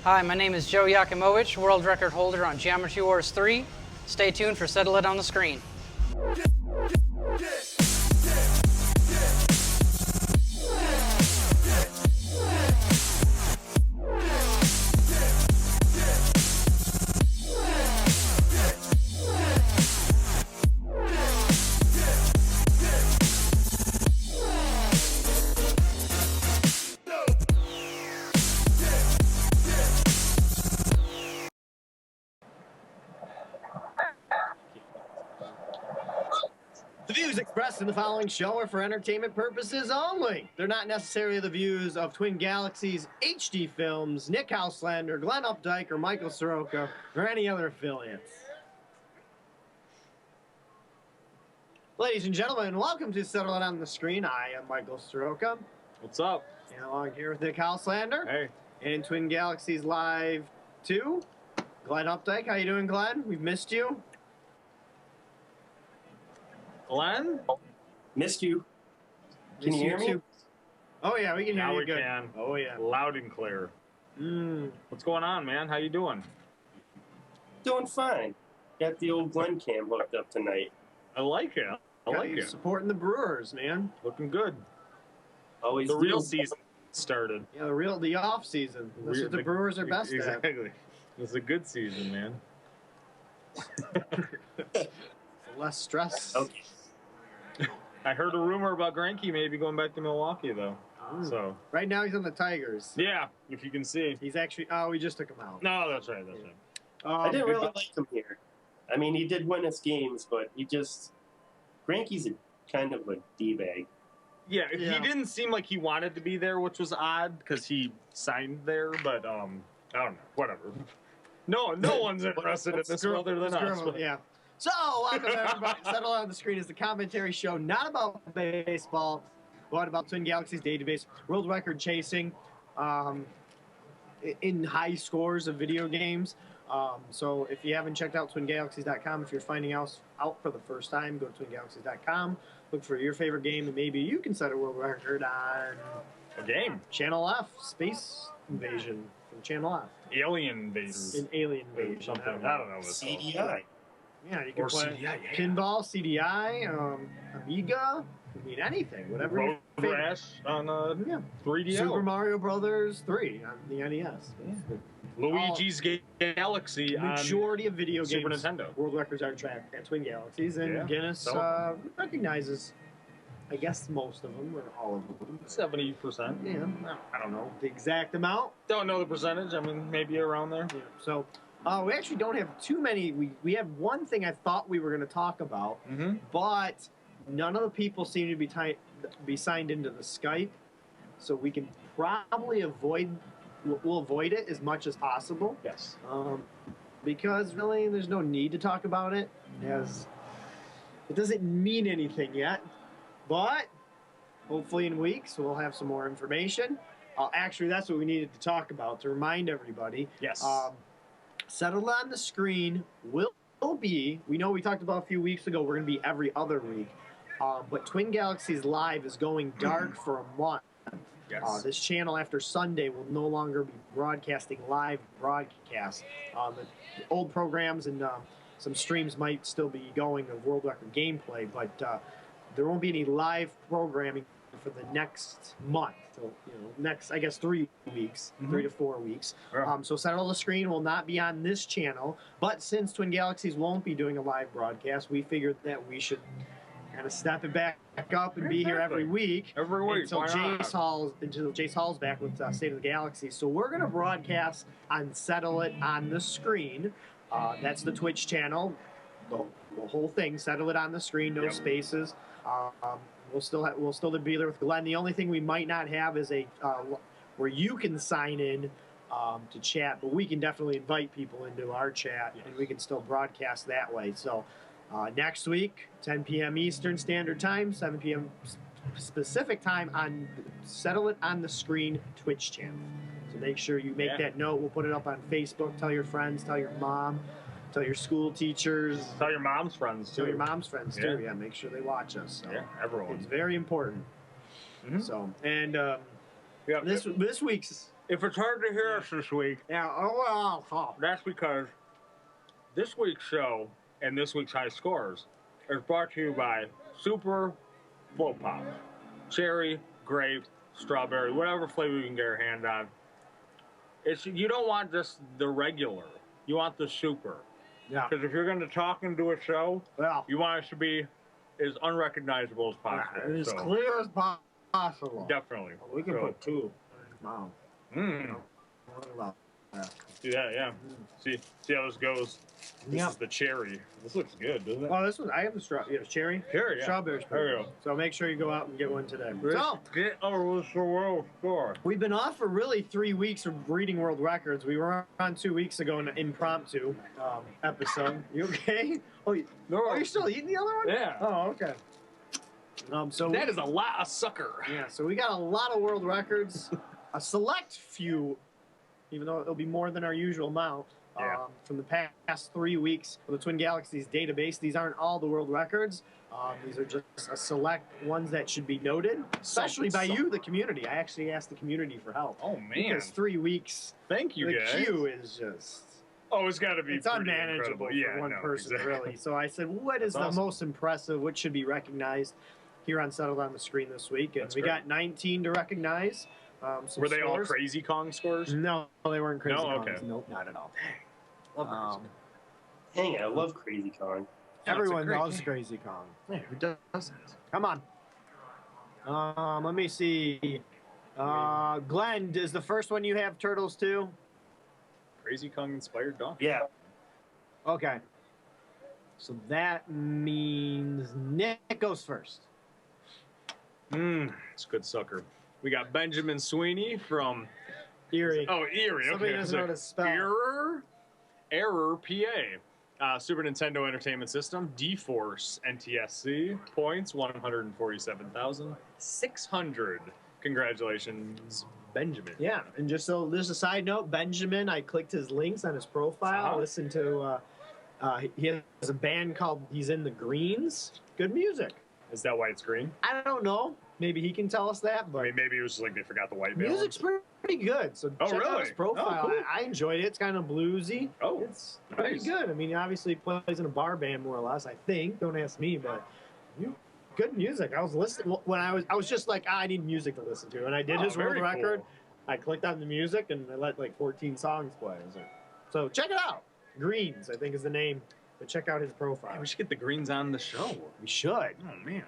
Hi, my name is Joe Yakimowicz, world record holder on Geometry Wars 3. Stay tuned for Settle It on the Screen. The views expressed in the following show are for entertainment purposes only. They're not necessarily the views of Twin Galaxies, HD Films, Nick Houselander, Glenn Updike, or Michael Soroka, or any other affiliates. Ladies and gentlemen, welcome to Settle It on the Screen. I am Michael Soroka. What's up? And along here with Nick Houselander. Hey. And in Twin Galaxies Live 2, Glenn Updike. How you doing, Glenn? We've missed you. Glenn? Missed you. Can you hear me? Too. Oh yeah, we can hear Now you we good. can. Oh yeah. Loud and clear. What's going on, man? How you doing? Doing fine. Got the old Glen cam hooked up tonight. I like it. I like you it. supporting the Brewers, man. Looking good. Always The real do. season started. Yeah, the off season. That's what the Brewers are best at. Exactly. It's a good season, man. Less stress. Okay. I heard a rumor about Greinke maybe going back to Milwaukee, though. So Right now he's on the Tigers. yeah, if you can see. He's actually. Oh, we just took him out. No, that's right. That's right. I didn't really like him here. I mean, he did win us games, but Greinke's a kind of a D-bag. Yeah, Yeah. he didn't seem like he wanted to be there, which was odd because he signed there. But I don't know. Whatever. No one's interested in this other than us. But Yeah. So, welcome everybody. Settle on the Screen is the commentary show not about baseball, but about Twin Galaxies database, world record chasing, in high scores of video games. So if you haven't checked out twingalaxies.com, if you're finding out for the first time, go to twingalaxies.com, look for your favorite game, and maybe you can set a world record on a game. Channel F, Space Invasion from Channel F. Alien Invaders. An Alien Invasion. Something. I don't know what it's called. CDI. Yeah, you can Or play CDI, yeah. pinball, CDI, Amiga. I mean, anything, whatever. Road your favorite- Rash on Yeah. 3DO. Super Mario Brothers 3 on the NES. Luigi's Galaxy on Majority of video Super games, Nintendo. world records are tracked at Twin Galaxies, and Yeah, Guinness so- recognizes, I guess, most of them or all of them. 70%. Yeah, I don't know. the exact amount. Don't know the percentage. I mean, maybe around there. Yeah. So we actually don't have too many. We have one thing I thought we were going to talk about, Mm-hmm. but none of the people seem to be signed into the Skype, so we can probably we'll avoid it as much as possible. Yes. Because really, there's no need to talk about it, as it doesn't mean anything yet. But hopefully, in weeks, we'll have some more information. Actually, that's what we needed to talk about to remind everybody. Yes. Settled on the Screen will be. We know we talked about a few weeks ago. We're going to be every other week. But Twin Galaxies Live is going dark for a month. Yes. This channel after Sunday will no longer be broadcasting live broadcasts. The old programs and some streams might still be going of world record gameplay, but there won't be any live programming for the next month. So, next, I guess, 3 weeks, 3 to 4 weeks. Yeah. So Settle the Screen will not be on this channel, but since Twin Galaxies won't be doing a live broadcast, we figured that we should kind of step it back up and be here every week. Every week. Until Why not? Jace Hall's back with State of the Galaxy. So we're going to broadcast on Settle It on the Screen. That's the Twitch channel. The whole thing, Settle It on the Screen, no spaces. We'll still be there with Glenn. The only thing we might not have is a where you can sign in to chat, but we can definitely invite people into our chat, and we can still broadcast that way. So next week, 10 p.m. Eastern Standard Time, 7 p.m. Pacific Time on Settle It on the Screen Twitch channel. So make sure you make that note. We'll put it up on Facebook. Tell your friends. Tell your mom. Tell your school teachers. Tell your mom's friends, too. Tell your mom's friends, too. Yeah, make sure they watch us. So Yeah, everyone. it's very important. Mhm. So, and Yeah. this week's If it's hard to hear us this week, Yeah. Oh well. that's because this week's show and this week's high scores is brought to you by Super Float Pop. Cherry, grape, strawberry, whatever flavor you can get your hand on. You don't want just the regular. You want the super. Yeah. Because if you're going to talk and do a show, Well, you want it to be as unrecognizable as possible. as So, clear as possible. definitely. We can So, put 2. Wow. Mm, yeah. See how this goes. This Yep. is the cherry. This looks good, doesn't it? Well, this one I have the cherry. Cherry, yeah. Strawberries. There you go. So make sure you go out and get one today. Let's So get over the world score. we've been off for really 3 weeks of reading world records. We were on 2 weeks ago in an impromptu episode. You okay? Oh, you're still eating the other one? Yeah. Oh, okay. So That is a lot of sucker. yeah. So we got a lot of world records, a select few, even though it'll be more than our usual amount. Yeah. From the past 3 weeks for the Twin Galaxies database. These aren't all the world records. These are just a select ones that should be noted, especially by you, the community. I actually asked the community for help. Oh, man. Because 3 weeks, Thank you, the guys. queue is just... Oh, it's got to be It's pretty unmanageable incredible. for one person, exactly. really. So I said, what is That's the awesome. most impressive? What should be recognized here on Settled on the Screen this week? And That's we great. got 19 to recognize. Some Were they all scores. Crazy Kong scores? No, they weren't crazy. No? Kongs. Okay. Nope, not at all. Love Um, Dang it, I love Crazy Kong. Yeah, it's a everyone great loves game. Crazy Kong. Yeah, who doesn't? Come on. Let me see. Glenn, is the first one you have Turtles too? Crazy Kong inspired donkey. Yeah. Okay. So that means Nick goes first. It's a good sucker. We got Benjamin Sweeney from Erie. Erie. Somebody Okay, doesn't know how to spell. Error, PA. Super Nintendo Entertainment System, D-Force NTSC, points 147,600. Congratulations, Benjamin. Yeah, and just so there's a side note, Benjamin, I clicked his links on his profile. Oh. Listened to, he has a band called He's in the Greens. Good music. Is that why it's green? I don't know. Maybe he can tell us that, I but mean, maybe it was just like they forgot the white music's balance. pretty good. So Oh, check out really? his profile. Oh, cool. I enjoyed it. It's kind of bluesy. Oh, It's pretty nice. good. I mean, obviously he plays in a bar band more or less. I think. Don't ask me, but good music. I was listening when I was just like, I need music to listen to, and I did Oh, his world very record. cool. I clicked on the music and I let like 14 songs play. So check it out. Greens, I think is the name. But check out his profile. Yeah, we should get the greens on the show. We should. Oh, man.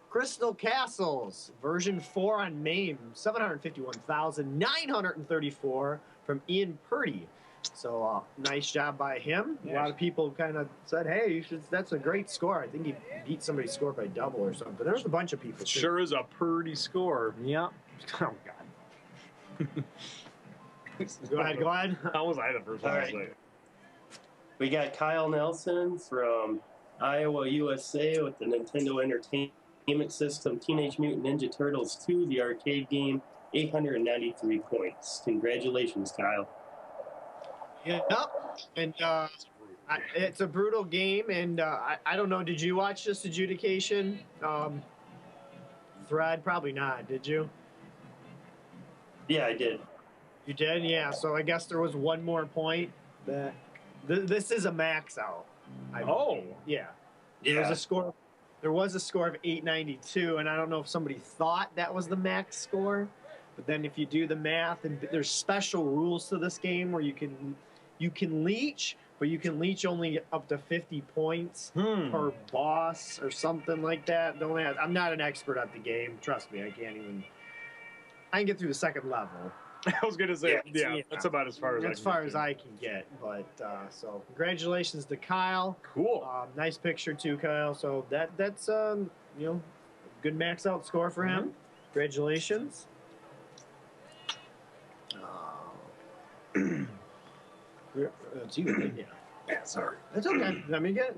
Crystal Castles, version 4 on MAME, 751,934 from Ian Purdy. So nice job by him. A lot of people kind of said, hey, you should. That's a great score. I think he beat somebody's score by double or something. There's a bunch of people. too. Sure is a pretty score. Yep. Oh, God. Go ahead. How was I the first one All to right. say it? We got Kyle Nelson from Iowa, USA with the Nintendo Entertainment System Teenage Mutant Ninja Turtles 2, the arcade game, 893 points. Congratulations, Kyle. Yep. And it's a brutal game. And I don't know. Did you watch this adjudication thread? Probably not. Did you? Yeah, I did. You did? Yeah. So I guess there was one more point. That this is a max out. Oh. Yeah. There was a score. There was a score of 892, and I don't know if somebody thought that was the max score. But then if you do the math, and there's special rules to this game where you can leech, but you can leech only up to 50 points per boss or something like that. Don't ask. I'm not an expert at the game. Trust me, I can get through the second level. I was going to say, Yeah. that's about as far as As far as I can get. But so congratulations to Kyle. Cool. Nice picture too, Kyle. So that's good max out score for him. Congratulations. It's you, right? Yeah. Yeah, sorry. That's okay. Let me get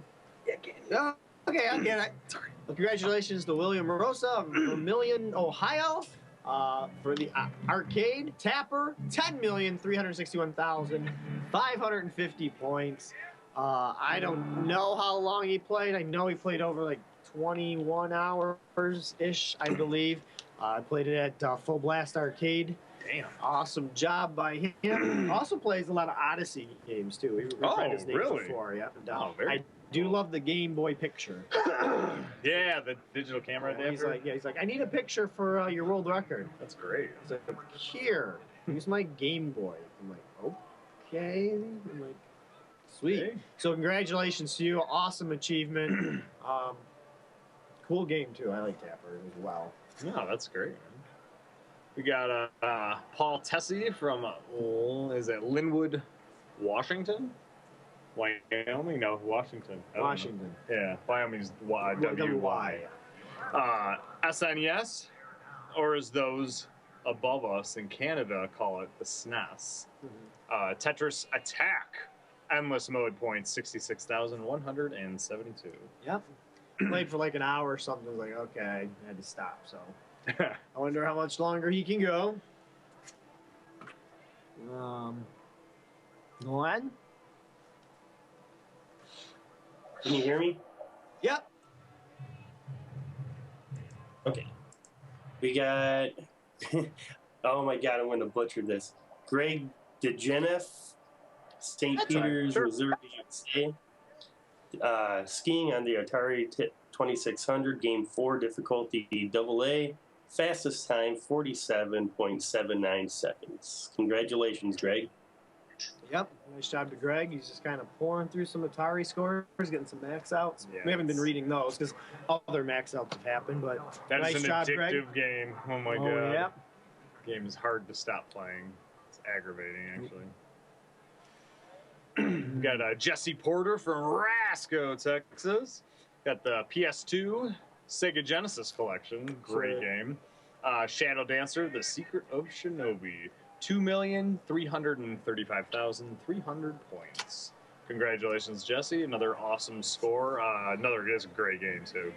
it. Yeah, okay, I get it. Sorry. Well, congratulations to William Rosa of Vermilion, Ohio, for the arcade tapper. 10,361,550 points. I don't know how long he played. I know he played over like 21 hours ish, I believe. I played it at Full Blast Arcade Damn. Awesome job by him. Also plays a lot of Odyssey games too. We read his name really? before. Yep. And, Oh, very I do love the Game Boy picture. Yeah, the digital camera He's adapter. like, I need a picture for your world record. That's great. He's like, here, use my Game Boy. I'm like, okay. I'm like, sweet. Okay. So congratulations to you. Awesome achievement. Cool game too. I like Tapper as well. No, that's great, man. We got Paul Tessie from is it Linwood, Washington? Wyoming? No, Washington. I don't know. Washington. Yeah, Wyoming's WY. SNES, or as those above us in Canada call it, the SNES. Tetris Attack, endless mode points, 66,172. Yep. Played for like an hour or something. I was like, okay, I had to stop. So I wonder how much longer he can go. Glenn? Can you hear me? Yep. Okay. We got. Oh my God, I'm going to butcher this. Greg DeGeneff, St. That's right. Peters, Sure. Missouri, USA. Skiing on the Atari 2600, Game 4, difficulty AA. Fastest time, 47.79 seconds. Congratulations, Greg. Yep. Nice job to Greg. He's just kind of pouring through some Atari scores, getting some max outs. Yeah, We haven't been reading those because other max outs have happened, but That nice is an job, addictive Greg. game. Oh my Oh, God. yep. Game is hard to stop playing. It's aggravating, actually. We got Jesse Porter from Rasco, Texas. Got the PS2 Sega Genesis collection. Great Sure. game. Shadow Dancer, The Secret of Shinobi. 2,335,300 points. Congratulations, Jesse. Another awesome score. It's a great game, too.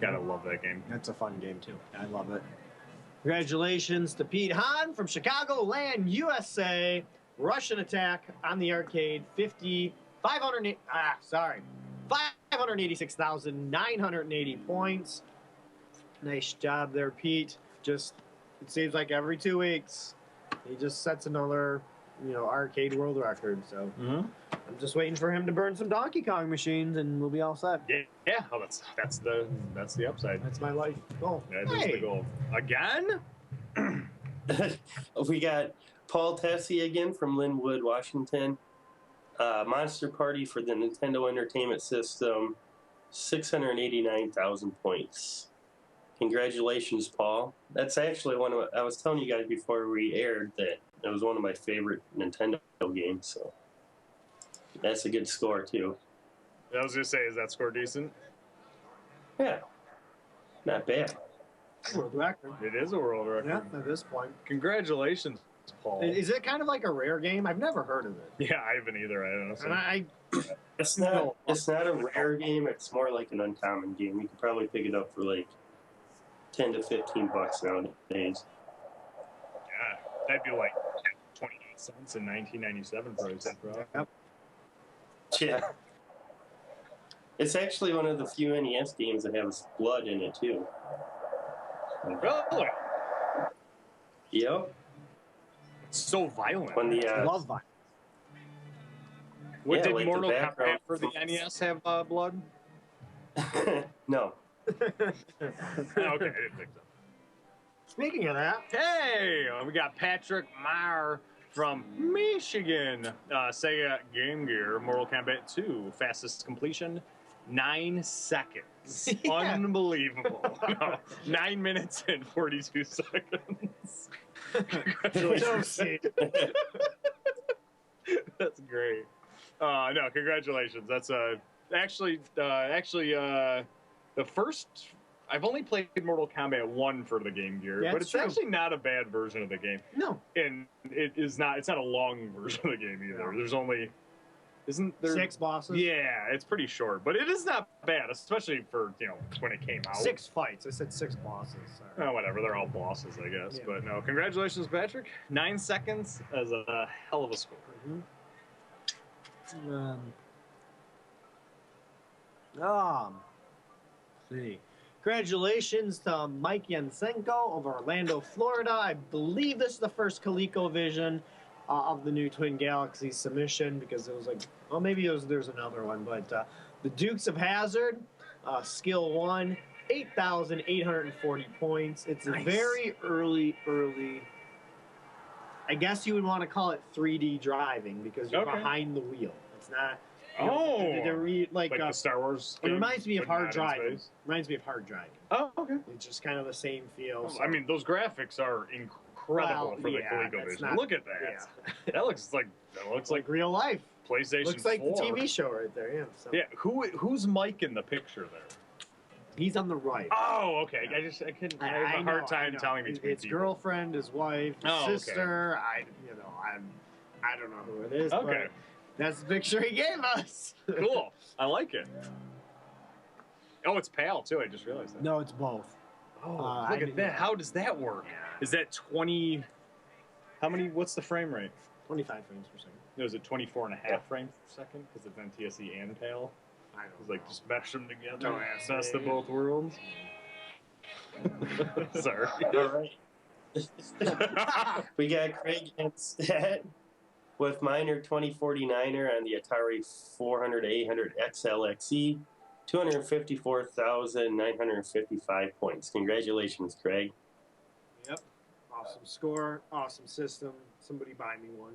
Gotta love that game. That's a fun game, too. I love it. Congratulations to Pete Hahn from Chicagoland, USA. Russian Attack on the arcade, 586,980 points. Nice job there, Pete. Just, it seems like every 2 weeks, he just sets another, arcade world record. So I'm just waiting for him to burn some Donkey Kong machines, and we'll be all set. Yeah. Oh, that's the upside. That's my life goal. That is the goal. Again? We got Paul Tessie again from Linwood, Washington. Monster Party for the Nintendo Entertainment System, 689,000 points. Congratulations, Paul. That's actually I was telling you guys before we aired that it was one of my favorite Nintendo games, so that's a good score, too. I was going to say, is that score decent? Yeah, not bad. World record. It is a world record. Yeah, at this point. Congratulations, Paul. Is it kind of like a rare game? I've never heard of it. Yeah, I haven't either. I don't know. And It's not a rare game. It's more like an uncommon game. You could probably pick it up for like $10 to $15 nowadays. Yeah, that'd be like 28 cents in 1997 price. Yep. Yeah. It's actually one of the few NES games that has blood in it, too. Really? Yep. It's so violent. When the love violence. What Yeah, did like the Mortal Kombat background for the from- NES have blood? No. Okay, I didn't think so. Speaking of that, Hey, we got Patrick Meyer from Michigan. Sega Game Gear, Mortal Kombat 2, fastest completion, 9 seconds. Yeah. Unbelievable. No, 9 minutes and 42 seconds. Congratulations. That's great. No, congratulations. That's actually the first. I've only played Mortal Kombat 1 for the Game Gear, Yeah, but it's it's true. actually not a bad version of the game. no, And it is not. It's not a long version of the game either. No. There's only. Isn't there 6 bosses. Yeah, it's pretty short, but it is not bad, especially for when it came out. 6 fights. I said 6 bosses. Sorry. Oh, whatever. They're all bosses, I guess. Yeah. But no, congratulations, Patrick. 9 seconds as a hell of a score. Let's see. Congratulations to Mike Yansenko of Orlando, Florida. I believe this is the first ColecoVision of the new Twin Galaxy submission, because it was like, well, maybe there's another one, but the Dukes of Hazzard, skill 1, 8,840 points. It's a very early. I guess you would want to call it 3D driving, because you're behind the wheel. It's not. Like the Star Wars. It reminds me of Hard not in Driving. space? Reminds me of Hard Driving. Oh, okay. It's just kind of the same feel. Well, so- I mean, those graphics are incredible for the that's ColecoVision. not- Look at that. That looks like like real life. PlayStation Looks like 4. the TV show right there. Yeah. So. Yeah. Who's Mike in the picture there? He's on the right. Oh, okay. I couldn't. I have a hard know, time telling between his people. girlfriend, his wife, his Oh, okay. sister. I don't know who it is. Okay. But that's the picture he gave us. Cool. I like it. Oh, it's PAL too. I just realized that. No, it's both. Oh, I look at didn't- that. How does that work? Is that 20? How many? What's the frame rate? 25 frames per second. Is it 24 and a half frames per second? Because it's NTSC and PAL. I don't It's like just mesh them together. Don't ask Best me. of both worlds. Sorry. All right. We got Craig Henstat with minor 2049er on the Atari 400 800 XLXE, 254,955 points. Congratulations, Craig. Yep. Awesome score. Awesome system. Somebody buy me one.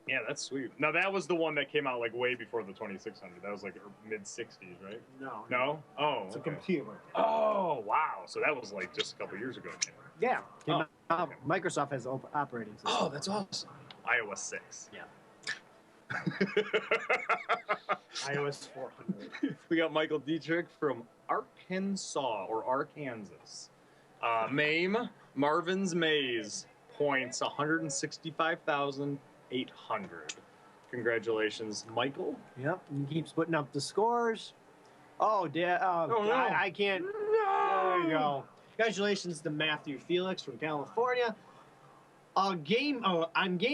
Yeah, that's sweet. Now that was the one that came out like way before the 2600. That was like mid 60s, right? No. No? Oh. It's a okay. computer. Oh, wow. So that was like just a couple years ago. Yeah. Oh, Microsoft has operating system. Oh, that's awesome. iOS 6. Yeah. iOS 400. We got Michael Dietrich from Arkansas or Arkansas. MAME, Marvin's Maze, points 165,800. Congratulations, Michael. Yep. He keeps putting up the scores. Oh, no. I can't. There you go. Congratulations to Matthew Felix from California. On Game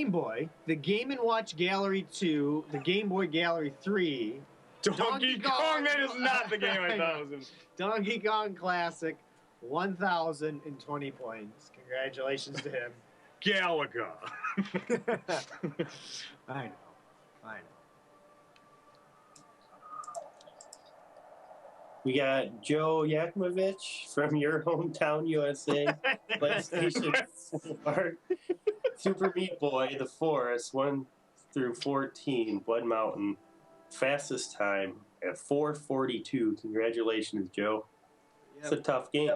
Boy, the Game & Watch Gallery 2, the Game Boy Gallery 3, Donkey Kong, that is not the game I thought it was in. Donkey Kong Classic, 1,020 points. Congratulations to him. Galaga. I know. We got Joe Yakimovich from your hometown, USA. PlayStation 4. Super Meat Boy, The Forest, 1 through 14, Blood Mountain. Fastest time at 4:42. Congratulations, Joe. It's a tough game.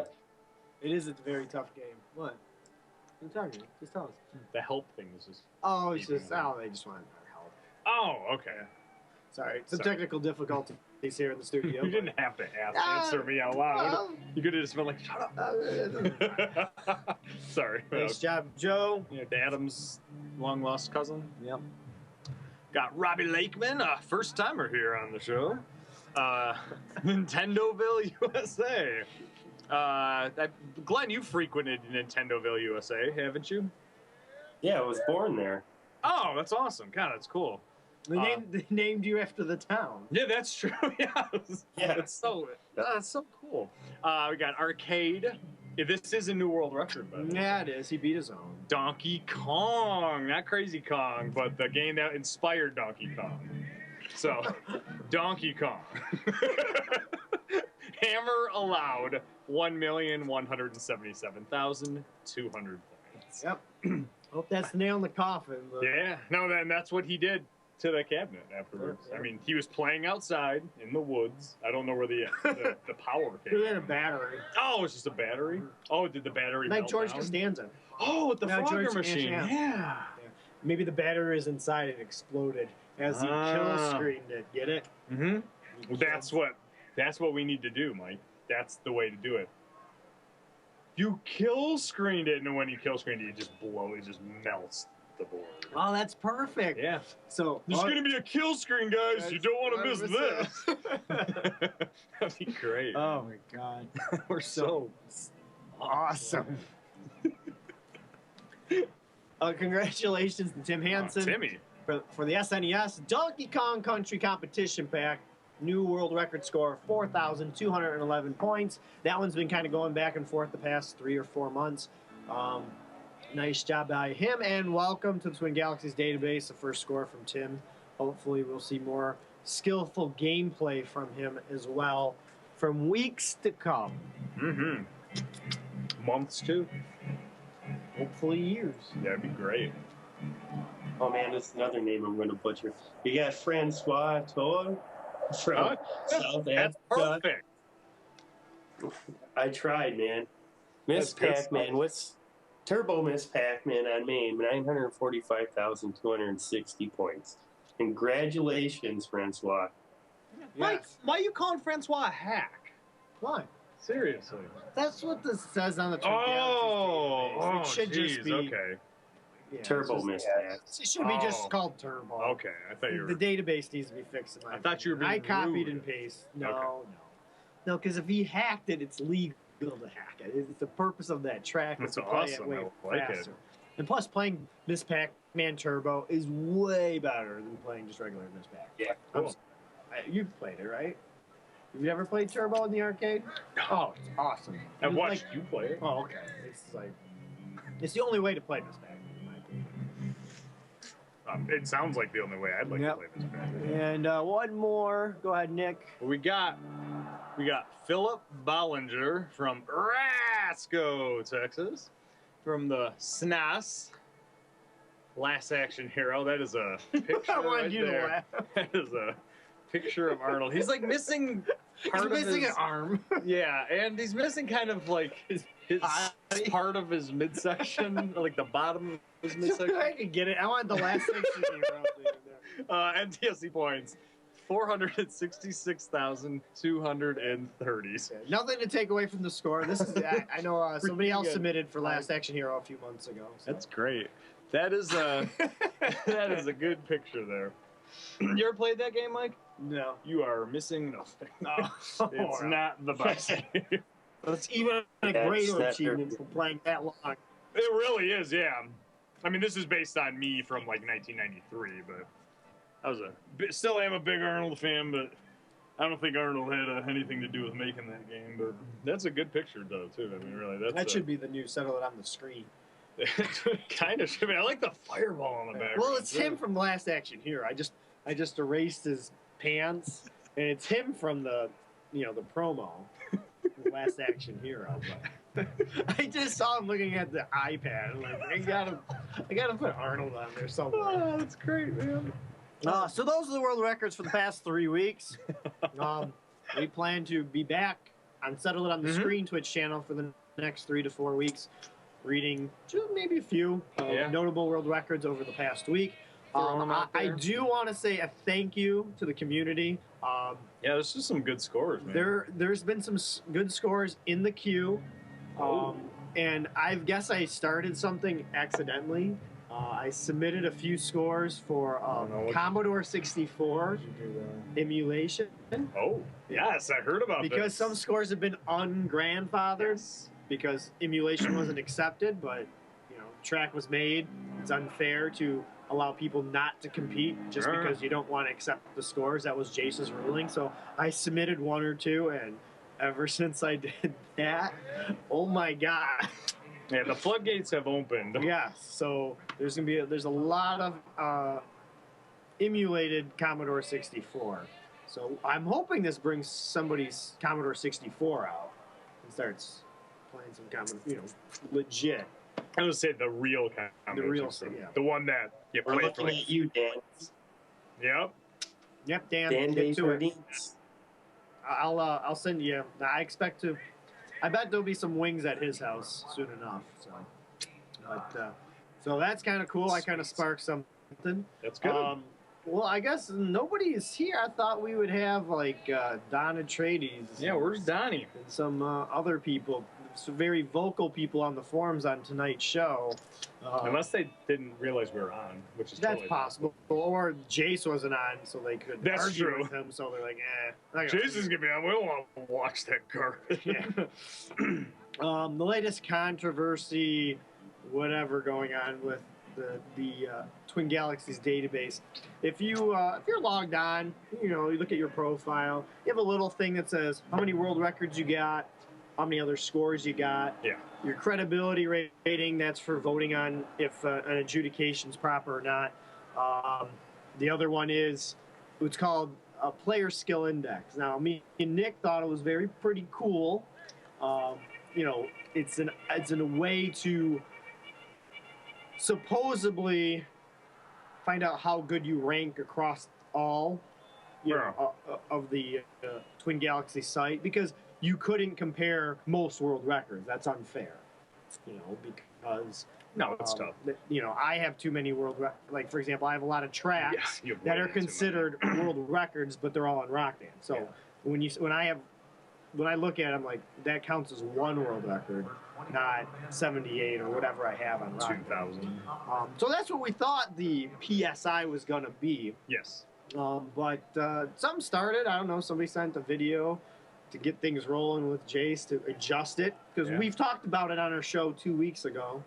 It is a very tough game. What? I'm talking. Just tell us. The help thing is just. Oh, it's just they just wanted our help. Oh, okay. Sorry, some Sorry. technical difficulties here in the studio. You didn't have to answer me out loud. You could have just been like, shut up. Sorry. Nice job, Joe. Yeah, Adam's long lost cousin. Yep. Got Robbie Lakeman, a first timer here on the show. Nintendoville, USA. Glenn, you frequented Nintendoville, USA, haven't you? Yeah, I was born there. Oh, that's awesome. God, that's cool. They named you after the town. Yeah, that's true. Yeah, Yeah. that's so cool. We got Arcade. Yeah, this is a new world record, by the way. Yeah, it is. He beat his own. Donkey Kong, not Crazy Kong, but the game that inspired Donkey Kong. So, Donkey Kong. Hammer allowed 1,177,200 points. Yep. Hope that's the nail in the coffin. Yeah, no, then that's what he did to the cabinet afterwards. Yeah. I mean, he was playing outside in the woods. I don't know where the power He came had a from. battery. Oh, it's just a battery? Oh, did the battery Like melt George down? Costanza. Oh, with the Yeah, Frogger George machine. Costanza. Yeah. Maybe the battery is inside and exploded as he kill screened it. Get it? Mm-hmm. That's what we need to do, Mike. That's the way to do it. You kill screened it, and when you kill screened it, it just melts the board. Oh, that's perfect. Yeah. So There's going to be a kill screen, guys. You don't want to miss this. this. That'd be great. Oh my God, we're so awesome. Congratulations to Tim Hansen Timmy. for the SNES Donkey Kong Country Competition Pack. new world record score of 4,211 points. That one's been kind of going back and forth the past 3 or 4 months. Nice job by him, and welcome to the Twin Galaxies database. The first score from Tim. Hopefully, we'll see more skillful gameplay from him as well from weeks to come. Mm-hmm. Months too. Hopefully, years. That'd be great. Oh man, this is another name I'm going to butcher. You got Francois Toa from South That's Africa. perfect. I tried, man. Miss That's good Pac-Man, stuff. what's Turbo Miss Pac-Man on Maine? 945,260 points. Congratulations, Francois. Mike, Why are you calling Francois a hack? why? Seriously. That's what this says on the Twin Oh, Galaxies database. It should just geez, be okay. yeah, Turbo it's Miss just, Pac. It should be just Oh. called Turbo. Okay, I thought you The were. database needs to be fixed. In my I thought you were opinion. being I copied rude. and pasted. No, Okay. no, because if he hacked it, it's legal to hack it. It's the purpose of that track is That's to play awesome. it way I like it. faster. And plus, playing Miss Pac-Man Turbo is way better than playing just regular Miss Pac. Yeah, Cool. You've played it, right? Have you ever played Turbo in the arcade? Oh, it's awesome. I've It's watched like- you play it. Oh, okay. It's the only way to play Miss Pac, in my opinion. It sounds like the only way I'd like Yep. to play this back. And one more. Go ahead, Nick. We got Philip Bollinger from Rasco, Texas, from the SNES. Last Action Hero. That is a picture I wanted right you there. to laugh. That is a picture of Arnold. He's like missing part He's of missing his an arm. Yeah, and he's missing kind of like his body. part of his midsection, like the bottom of his midsection. I can get it. I want the last 6 to be roughly in there. NTSC points 466,230. Nothing to take away from the score. This is I know somebody else Pretty good. submitted for Last Action Hero a few months ago. So. That's great. That is a that is a good picture there. You ever played that game, Mike? no. You are missing nothing. Oh, It's wow. not the best game. That's even a That's greater not achievement fair. for playing that long. It really is, yeah. I mean, this is based on me from like 1993, but I was still am a big Arnold fan, but I don't think Arnold had anything to do with making that game. But that's a good picture, though, too. I mean, really, that's That should be the new settle it on the screen. kind of should be. I like the fireball on the back. Well, it's him from Last Action Hero. I just erased his pants, and it's him from the promo, Last Action Hero. But I just saw him looking at the iPad. And like, I gotta put Arnold on there somewhere. Oh, that's great, man. So those are the world records for the past 3 weeks. We plan to be back on Settle It on the Mhm. Screen Twitch channel for the next 3 to 4 weeks, reading just maybe a few Yeah. notable world records over the past week. Throwing them out I there. do want to say a thank you to the community. Yeah, there's just some good scores, man. There's been some good scores in the queue, and I guess I started something accidentally. I submitted a few scores for don't know what- Commodore 64 emulation Oh, yes, I heard about because this. some scores have been ungrandfathered because emulation wasn't accepted, but track was made. It's unfair to allow people not to compete just Sure. because you don't want to accept the scores. That was Jace's ruling. So I submitted 1 or 2, and ever since I did that, oh my god. Yeah, the floodgates have opened. Yes. So there's a lot of emulated Commodore 64. So I'm hoping this brings somebody's Commodore 64 out and starts playing some Commodore, legit. I would say the real kind. The real thing, yeah. The one that you We're play for looking like. at you, Dan. Yep. Yep, Dan. Dan get to it. Desjardins. I'll send you. I bet there'll be some wings at his house soon enough. So that's kind of cool. I kind of sparked something. That's good. Well, I guess nobody is here. I thought we would have like Don Atreides. Yeah, where's Donnie? And some other people, some very vocal people on the forums on tonight's show. Unless they didn't realize we were on, which is That's totally possible. Or Jace wasn't on, so they could That's argue true. with him. So they're like, not gonna Jason's gonna be on. We don't want to watch that garbage. Yeah. The latest controversy, whatever going on with the Twin Galaxies database. If you're logged on, you look at your profile. You have a little thing that says how many world records you got, how many other scores you got. Yeah. Your credibility rating, that's for voting on if an adjudication's proper or not. The other one is what's called a player skill index. Now, me and Nick thought it was pretty cool. It's in a way to supposedly find out how good you rank across all of the Twin Galaxy site, because you couldn't compare most world records. That's unfair, because No, it's tough. I have too many like, for example, I have a lot of tracks you have that way are too many. considered world records, but they're all on Rock Band. So when I look at it, I'm like, that counts as one world record, not 78 or whatever I have on Rock Band. 2,000. So that's what we thought the PSI was going to be. Yes. But something started. I don't know. Somebody sent a video to get things rolling with Jace to adjust it, because we've talked about it on our show 2 weeks ago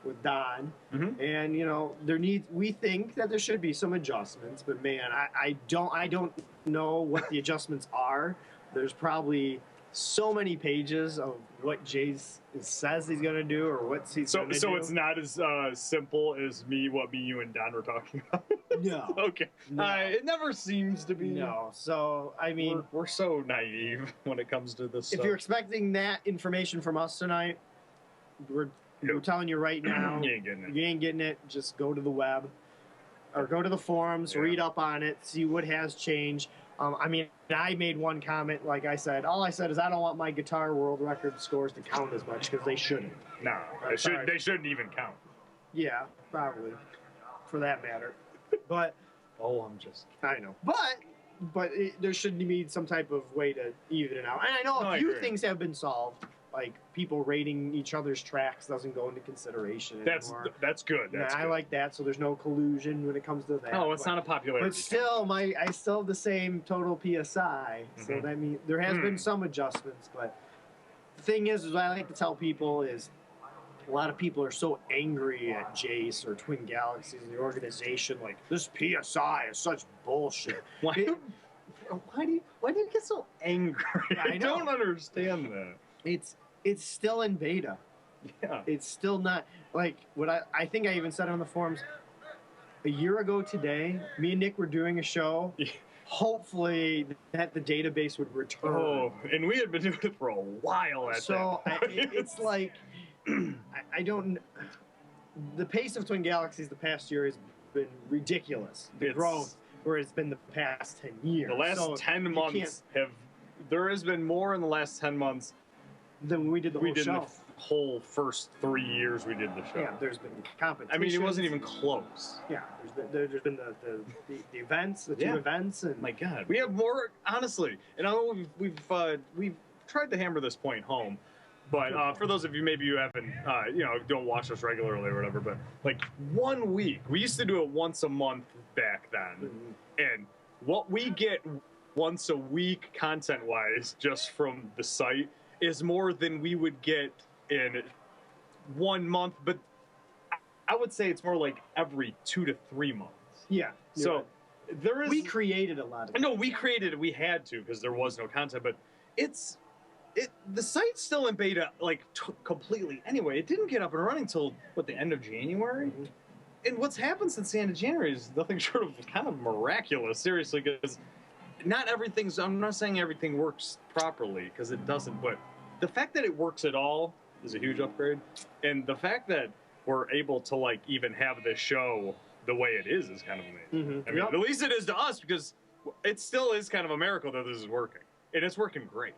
with Don. Mm-hmm. And we think that there should be some adjustments, but man, I don't know what the adjustments are. There's probably so many pages of what Jace says he's going to do or what he's going to do. So it's not as simple as what me, you, and Don were talking about? No. Okay. No. It never seems to be. No. So, I mean, We're so naive when it comes to this if stuff. you're expecting that information from us tonight, we're telling you right now, You ain't getting it. you ain't getting it. Just go to the web or go to the forums, read up on it, see what has changed. I made one comment, like I said. All I said is I don't want my guitar world record scores to count as much, because they shouldn't. No, they shouldn't even count. Yeah, probably, for that matter. But I'm just. I know. But there should be some type of way to even it out. And I know a few things have been solved, like people rating each other's tracks doesn't go into consideration anymore. That's good. I like that, so there's no collusion when it comes to that. No, it's not a popularity. But still, I still have the same total PSI. So that means there has been some adjustments. But the thing is what I like to tell people is, a lot of people are so angry at Jace or Twin Galaxies and the organization, like, this PSI is such bullshit. Why do you get so angry? I know. don't understand that. It's still in beta. Yeah. It's still not, like, what I think I even said on the forums a year ago today, me and Nick were doing a show. Hopefully that the database would return. Oh, and we had been doing it for a while at so that point. it's like, I don't. The pace of Twin Galaxies the past year has been ridiculous. The growth, where it's been the past 10 years. The last 10 months there has been more in the last 10 months than when we did the whole show. The whole first 3 years we did the show. Yeah, there's been competition. I mean, it wasn't even close. Yeah, there's been the events, the two events, and my God, we have more, honestly. And I know we've tried to hammer this point home, but for those of you maybe you haven't, don't watch us regularly or whatever, but like 1 week, we used to do it once a month back then, and what we get once a week content-wise just from the site is more than we would get in 1 month, but I would say it's more like every 2 to 3 months. Yeah. So there is. We created a lot of. No, we created it. We had to because there was no content, but the site's still in beta, like completely. Anyway, it didn't get up and running until the end of January. And what's happened since the end of January is nothing short of kind of miraculous. Seriously, because not everything's. I'm not saying everything works properly because it doesn't, but the fact that it works at all is a huge upgrade, and the fact that we're able to like even have this show the way it is kind of amazing. I mean, at least it is to us, because it still is kind of a miracle that this is working, and it's working great.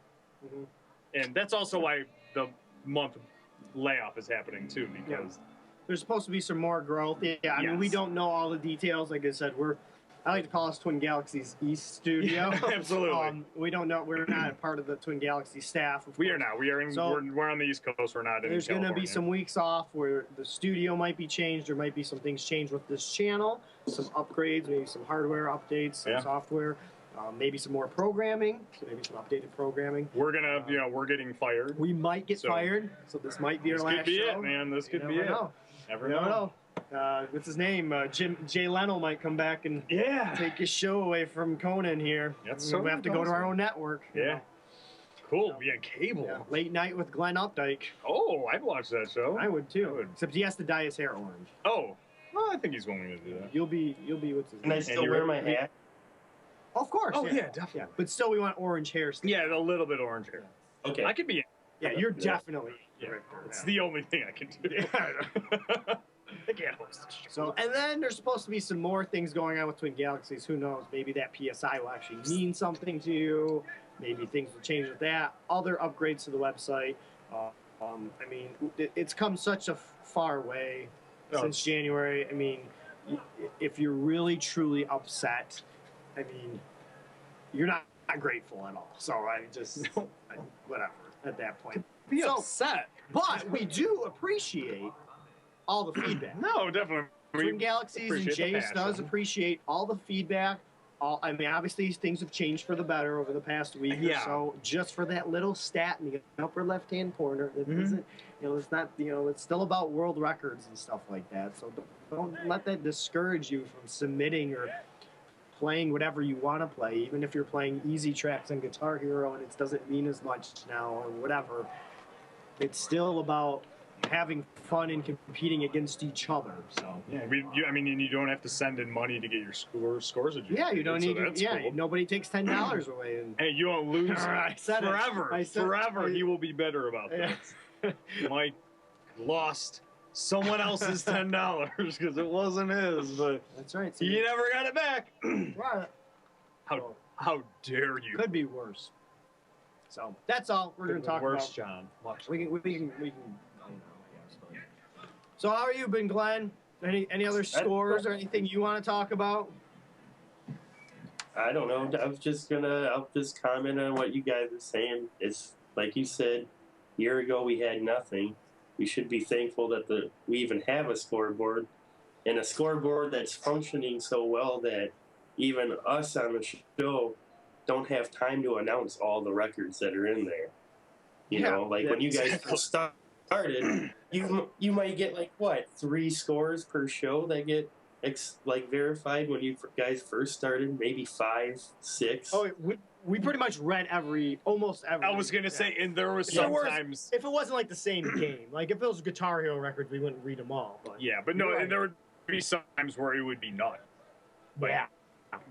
And that's also why the month layoff is happening too, because there's supposed to be some more growth. Yeah, I mean, we don't know all the details. Like I said, I like to call us Twin Galaxies East Studio. Absolutely. We don't know. We're not a part of the Twin Galaxy staff. We are not. We're on the East Coast. We're not in There's going to be California. some weeks off where the studio might be changed. There might be some things changed with this channel, some upgrades, maybe some hardware updates, some software, maybe some more programming, so maybe some updated programming. We're gonna, we're getting fired. We might get fired, so this might be our last show. This could be it, man. This could be it. Never know. What's his name? Jay Leno might come back and Yeah. take his show away from Conan here. That's we have to go to our awesome. own network. you Yeah. know. Cool. Be on cable. Yeah. Late night with Glenn Updike. Oh, I'd watch that show. I would too. I would. Except he has to dye his hair orange. Oh, well, I think he's willing to do that. You'll be what's his Can I name? still you're- wear my hat? Of course. Oh, yeah. yeah, definitely. Yeah. But still, we want orange hair. Still. Yeah, a little bit orange hair. Okay. I could be. Yeah, you're Yeah. definitely. Yeah. Ripper, It's yeah. the only thing I can do. I can't host the show. So, and then there's supposed to be some more things going on with Twin Galaxies. Who knows? Maybe that PSI will actually mean something to you. Maybe things will change with that. Other upgrades to the website. I mean, it's come such a far way Oh. since January. I mean, if you're really truly upset, I mean, you're not grateful at all. So I just, whatever at that point. Be So- upset. But we do appreciate all the feedback. No, definitely. Twin Galaxies and appreciate the Jace does passion. appreciate all the feedback. I mean, obviously things have changed for the better over the past week Yeah. or so. Just for that little stat in the upper left-hand corner, that Mhm. isn't, it's not, it's still about world records and stuff like that. So don't let that discourage you from submitting or playing whatever you want to play, even if you're playing easy tracks on Guitar Hero and it doesn't mean as much now or whatever. It's still about having fun and competing against each other. So Yeah, I mean, and you don't have to send in money to get your scores adjudicated. yeah, you don't so need. that's Yeah, cool. nobody takes $10 away. And Hey, you don't lose I said it. forever. I said- Forever, he will be bitter about Yeah. this. Mike lost someone else's $10 because it wasn't his, but that's right. So he never got it back. Right. How dare you? Could be worse. So that's all we're going to talk Worse, about. John. Watch. We can. I don't know, I guess, but- So how are you been, Glenn? Any other scores or anything you want to talk about? I don't know. I'll just comment on what you guys are saying. It's like you said, a year ago we had nothing. We should be thankful that we even have a scoreboard, and a scoreboard that's functioning so well that even us on the show don't have time to announce all the records that are in there. You Yeah, know, like yeah, when you guys exactly. first started, you might get like what 3 scores per show that get verified when you guys first started, maybe 5, 6. Oh, we pretty much read almost every. I was gonna say, and there was Yeah. sometimes. If it wasn't like the same game, like if it was Guitar Hero records, we wouldn't read them all. But Yeah, but no, You're right. and there would be some times where it would be none. But yeah,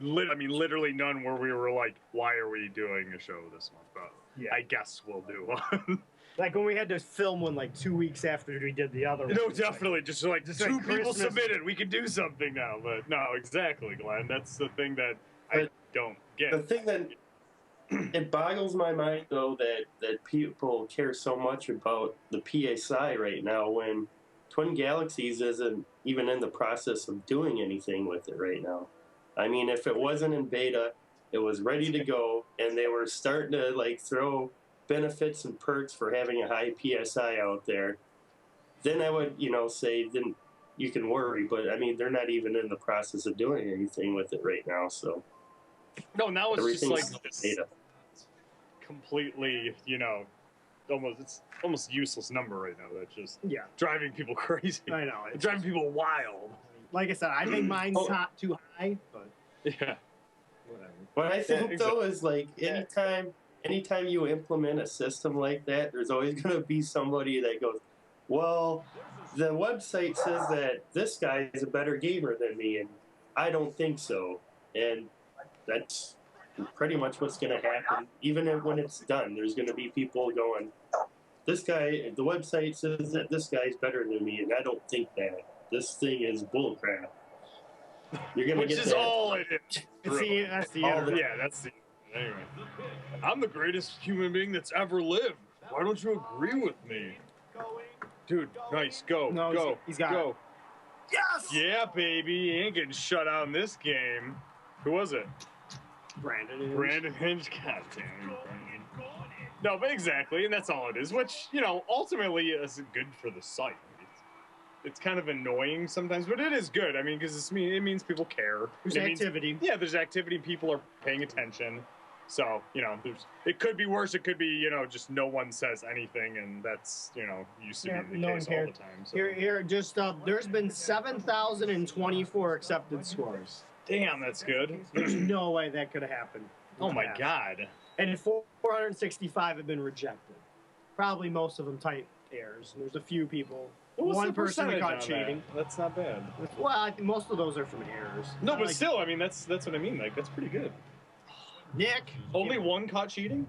literally none where we were like, why are we doing a show this month? But Yeah. I guess we'll do one. like when we had to film one like 2 weeks after we did the other one. No, It's like- definitely. Just like Just two like people Christmas. submitted. We can do something now. But no, exactly, Glenn. That's the thing that I But don't get. The thing that it boggles my mind though that people care so much about the PSI right now when Twin Galaxies isn't even in the process of doing anything with it right now. I mean, if it wasn't in beta, it was ready to go, and they were starting to like throw benefits and perks for having a high PSI out there, then I would, say then you can worry. But I mean, they're not even in the process of doing anything with it right now, so No, now it's just everything's like still in beta. completely, it's almost useless number right now. That's just Yeah, driving people crazy. I know. It's Driving people wild. like I said, I think mine's Oh. not too high, but Yeah. whatever. What I think exactly. though is like anytime you implement a system like that, there's always going to be somebody that goes, well, the website says that this guy is a better gamer than me, and I don't think so. And that's pretty much what's going to happen. Even when it's done, there's going to be people going, the website says that this guy's better than me, and I don't think that. This thing is bullcrap. You're going to Which get is that. all it is. That's the All internet. Yeah, that's the. Anyway, I'm the greatest human being that's ever lived. Why don't you agree with me, dude? Nice, go, No, go, he's got go. Yes! Yeah, baby, he ain't getting shut out in this game. Who was it? Brandon. is- Brandon Hinge. God damn you, Brandon. No, but exactly, and that's all it is. Which ultimately is good for the site. It's kind of annoying sometimes, but it is good. I mean, because it means people care. There's It means- activity. yeah, there's activity. People are paying attention. So, it could be worse. It could be, just no one says anything, and that's, used to be the no one case all cares. the time. So. Here, just there's been 7,024 accepted scores. Damn, that's good. There's no way that could have happened. Oh my God. And 465 have been rejected. Probably most of them type errors. And there's a few people. What's One the person who percentage caught on cheating. that? That's not bad. Well, I think most of those are from errors. No, Not but like- still, I mean, that's what I mean. Like, that's pretty good. Nick. Only one caught cheating?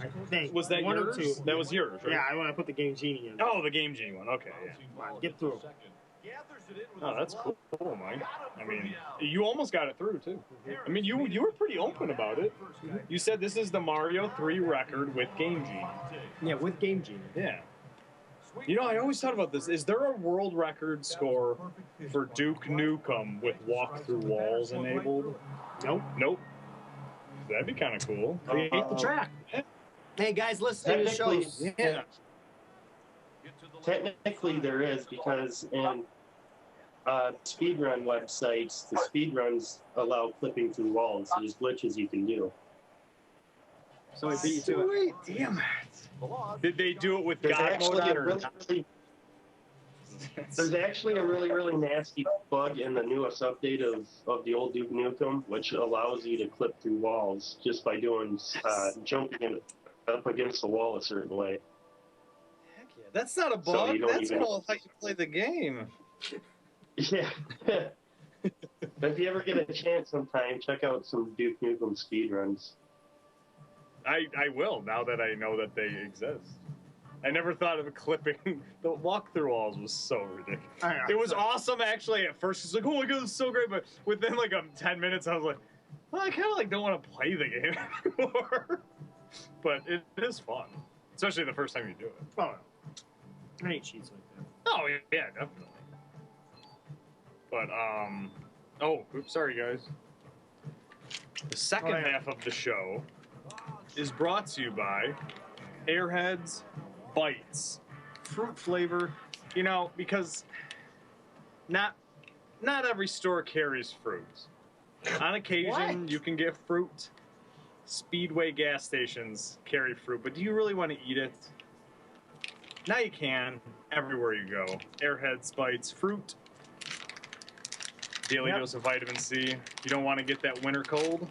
I think. Was that one yours? Or two. That was yours, right? Yeah, I want to put the Game Genie in. Oh, the Game Genie one. Okay, yeah. Come on, get through. Oh, that's cool, Mike. I mean, you almost got it through, too. I mean, you were pretty open about it. You said this is the Mario 3 record with Game Genie. Yeah, with Game Genie. Yeah. I always thought about this. Is there a world record score for Duke Nukem with walk-through walls enabled? Nope. That'd be kind of cool. Create the track. Hey, guys, listen to the shows. Yeah. Technically, there is, because in speedrun websites, the speedruns allow clipping through walls. So there's glitches you can do. So we beat you to it. Sweet. Damn it. Did they do it with There's God mode actually on a or really, not? there's actually a really, really nasty bug in the newest update of the old Duke Nukem, which allows you to clip through walls just by doing jumping up against the wall a certain way. Heck yeah. That's not a So bug. you don't That's even- called how you play the game. Yeah. But if you ever get a chance sometime, check out some Duke Nukem speedruns. I will, now that I know that they exist. I never thought of clipping. The walk-through walls was so ridiculous. I know. It was awesome, actually. At first, it's like, oh my god, this is so great. But within like 10 minutes, I was like, well, I kind of like don't want to play the game anymore. But it is fun, especially the first time you do it. Oh, I hate cheats like that. Oh yeah, definitely. But oh, oops, sorry guys. The second half of the show is brought to you by Airheads Bites. Fruit flavor, because not every store carries fruit. On occasion, What? you can get fruit. Speedway gas stations carry fruit, but do you really want to eat it? Now you can, everywhere you go. Airheads Bites fruit. Daily Yep. dose of vitamin C. You don't want to get that winter cold.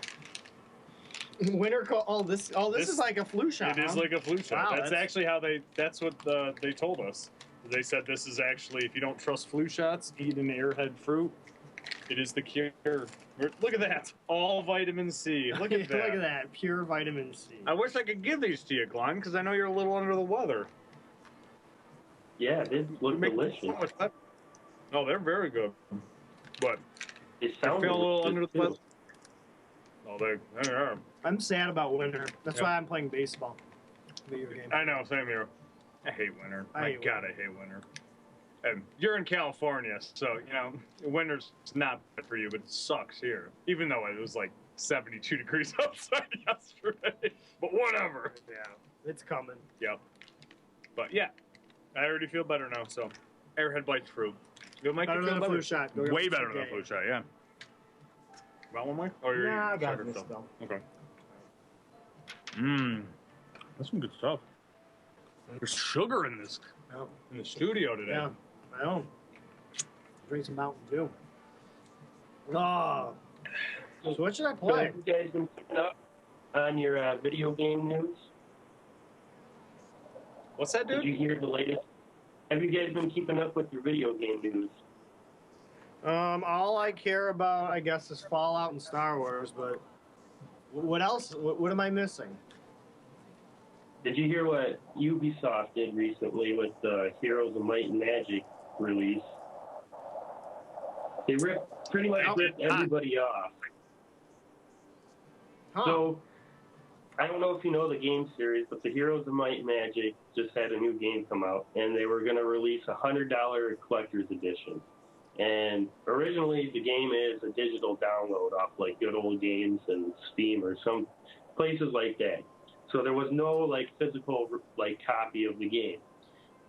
Winter cold. Oh, this is like a flu shot. It is huh? like a flu shot. Wow, that's actually how that's what they told us. They said this is actually, if you don't trust flu shots, eat an Airhead fruit. It is the cure. Look at that. All vitamin C. Look at that. Look at that. Pure vitamin C. I wish I could give these to you, Glenn, because I know you're a little under the weather. Yeah, they look Make it delicious. so much better. Oh, they're very good. But They I sound feel a little delicious, under the too. weather. Oh, they are. I'm sad about winter. That's Yep. why I'm playing baseball. Video game. I know, same here. I hate winter. I My hate God, I hate winter. And you're in California, so, winter's not bad for you, but it sucks here. Even though it was like 72 degrees outside yesterday. But whatever. Yeah, it's coming. Yep. But yeah, I already feel better now, so Airhead Bites fruit. It'll make Better you feel than a better. flu shot. Go get Way some better than a okay. flu shot, yeah. Want one, Mike? Or you're Nah, I eating got sugar this still? still. Okay. Mmm. That's some good stuff. There's sugar in this Oh, in the studio today. yeah, I know. Drink some Mountain Dew. Oh. So what should I So play? have you guys been keeping up on your video game news? What's that, Did dude? you hear the latest? Have you guys been keeping up with your video game news? All I care about, I guess, is Fallout and Star Wars. But what else? What am I missing? Did you hear what Ubisoft did recently with the Heroes of Might and Magic release? They pretty much ripped everybody off. Huh. So, I don't know if you know the game series, but the Heroes of Might and Magic just had a new game come out, and they were going to release a $100 collector's edition. And originally, the game is a digital download off like Good Old Games and Steam or some places like that. So there was no like physical like copy of the game.